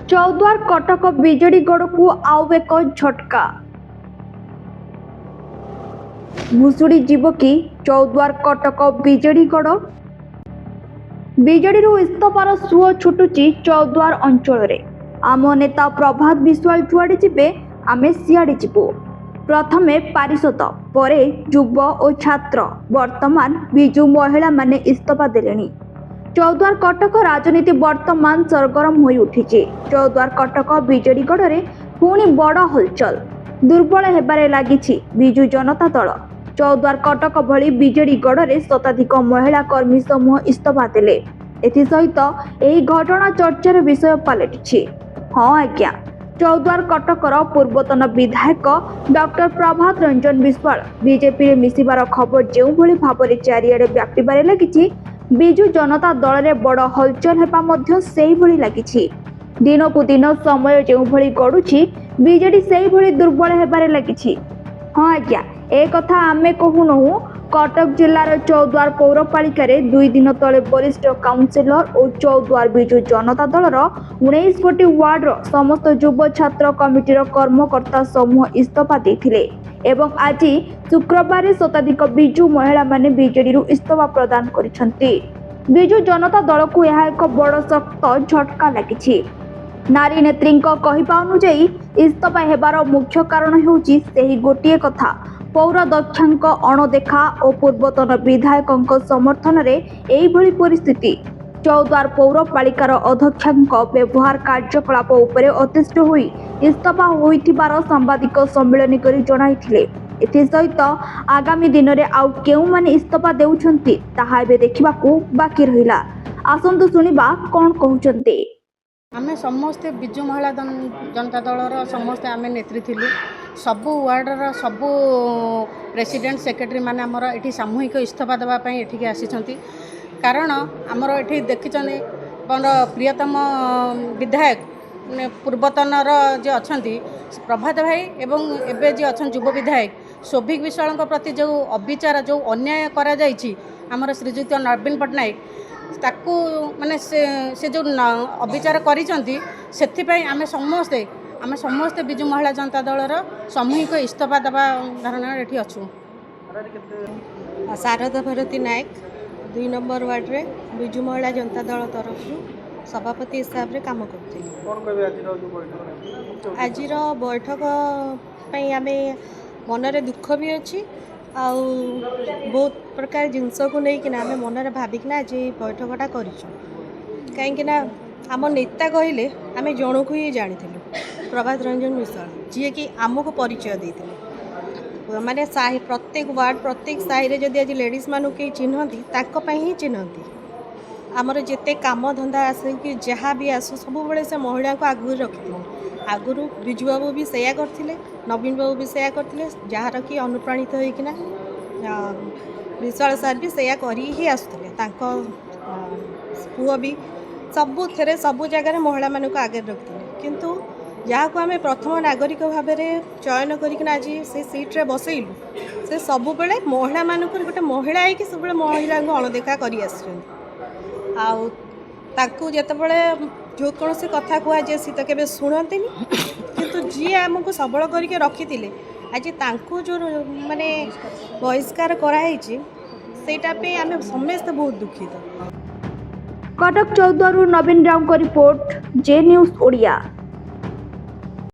चौद्वार कटक विजेडीगढ़ को आउ एक झटका। भुशुड़ी जीव कि चौद्वार कटक विजेडीगढ़ विजेडी इस्तफार सुओ छुटुची चौद्वार अंचल रे। आम नेता प्रभात विश्वाल जुआड़े जीवे आमे सियाड़े जीवु। प्रथमे पारिषद परे युव और छात्र वर्तमान विजु महिला माने इस्तफा देलेनी। चौद्वार कटक राजनीति वर्तमान सरगरम हो उठी। चौद्वार कटक विजेडीगढ़ रे पुणी बड़ हलचल दुर्बल हेबारे लागिछि विजु जनता दल। चौद्वार कटक भली विजेडीगढ़ रे शताधिक महिला कर्मी समूह इस्तफा देले। एथिसहित एही घटना चर्चार विषय पलटिछि। हाँ आज्ञा, चौद्वार कटकर पूर्वतन विधायक डॉक्टर प्रभात रंजन विश्वाल बीजेपी रे मिसिबार खबर जो भली भाबरे चारिआडे व्यापीबारे लागिछि, विजु जनता दल रे बड़ हलचल हेबा मध्य सेही भली लागिछि। दिनकु दिन समय जो भली गडुछि बीजेडी सेही भली दुर्बल हेबारे लागिछि। हाँ आज्ञा, ए कथा आमे कहूनहु। कटक जिलार चौद्वार पौरपालिका 2 दिन तले वरिष्ठ काउंसिलर और चौद्वार विजु जनता दलर 19 गोटी वार्डर समस्त युव छात्र कमिटीर कर्मकर्ता समूह इस्तफा देथिले एवं आज शुक्रवार शताधिक विजु महिला माने बीजेडी इस्तफा प्रदान करिसंती। विजु जनता दल को यह एक बड़ शक्त झटका लागिछि। नारी नेत्री कहवा अनुଯାୟୀ इस्तफा हेबार मुख्य कारण हेउछि सेही गोटिए कथा, पौर दक्षांक अणदेखा और पूर्वतन विधायक समर्थन रे एही भली परिस्थिति। चौद्वार पौरपालिकार अध्यक्षांक व्यवहार कार्यकलाप उपरे अतिष्ठ होई इस्तफा होइथिबार सांबादिक सम्मेलन करी जणाइथिले। एथिसहित आगामी दिन रे आउ केउ माने इस्तफा देउछंती ताहा एबे देखिबाकू बाकी रहिला। आसंतु सुनिबा कोन कहउछंती। आमे समस्ते विजु महिला जनता दलर समस्ते आमे नेत्री थिलु। सबु वार्डर सबु प्रेसिडेंट सेक्रेटरी माने हमर एठी सामूहिक इस्तफा देबा पई एठी आसीछंती। कारण हमर एठी देखिछने प्रियतम विधायक पूर्वतनर जे अछंती प्रभात भाई एवं एबे जे अछन युव विधायक शोभिक विश्वाल प्रति जो अविचार जो अन्याय करा जायछि हमर श्रीजुक्त नवीन पटनायक ताकू माने से जो अविचार करिसंती सेथिपई आमे समस्ते विजु महिला जनता दलर सामूहिक इस्तफा देवा धारणा एठी अछु। शारदा भारती नायक 2 नंबर वार्ड रे विजु महिला जनता दल तरफ सभापति हिसाब रे काम करथिली। आजिर बैठक पई आमे मनरे दुख भी अछि आउ बहुत प्रकार जिनस को लेकिन आम मनरे भाविकिना आज बैठकटा करूँ। कहीं आम नेता कहले आम जन को ही जानी प्रभात रंजन विश्वाल जी कि आमको परिचय देते माने साही प्रत्येक वार्ड प्रत्येक साही रे जदि आज लेडीज मानु के चिन्हती ताकपाई ही चिन्हती। आमर जिते काम धंदा आसे कि जहाँ भी आसू सब बड़े से महिला को आगु रखी आगुरी विजु बाबू भी सेया करथिले, नवीन बाबू भी सेया करथिले, जार कि अनुप्राणित होइकिना विश्वाल सार भी सेया करी ही आसुथिले। तांको पुओ भी सबु थेरे सबु जगह महिला मानू को आगे रखथिले। किंतु जहाँ को आम प्रथम नागरिक भाव में चयन करना आज से सीट्रे बसैलु से सब बेले महिला मानक गोटे महिला है कि सब महिला को अणदेखा कर जितेबले जो कौन से कथा कहुए सी तो केवे शुणती किंतु जी आमको सबल करके रखी थे आज तांको जो माने बहिष्कार कराई सेटा पे आम समस्त बहुत दुखित। कटक चौद्वार नवीन राव को रिपोर्ट जे न्यूज ओडिया।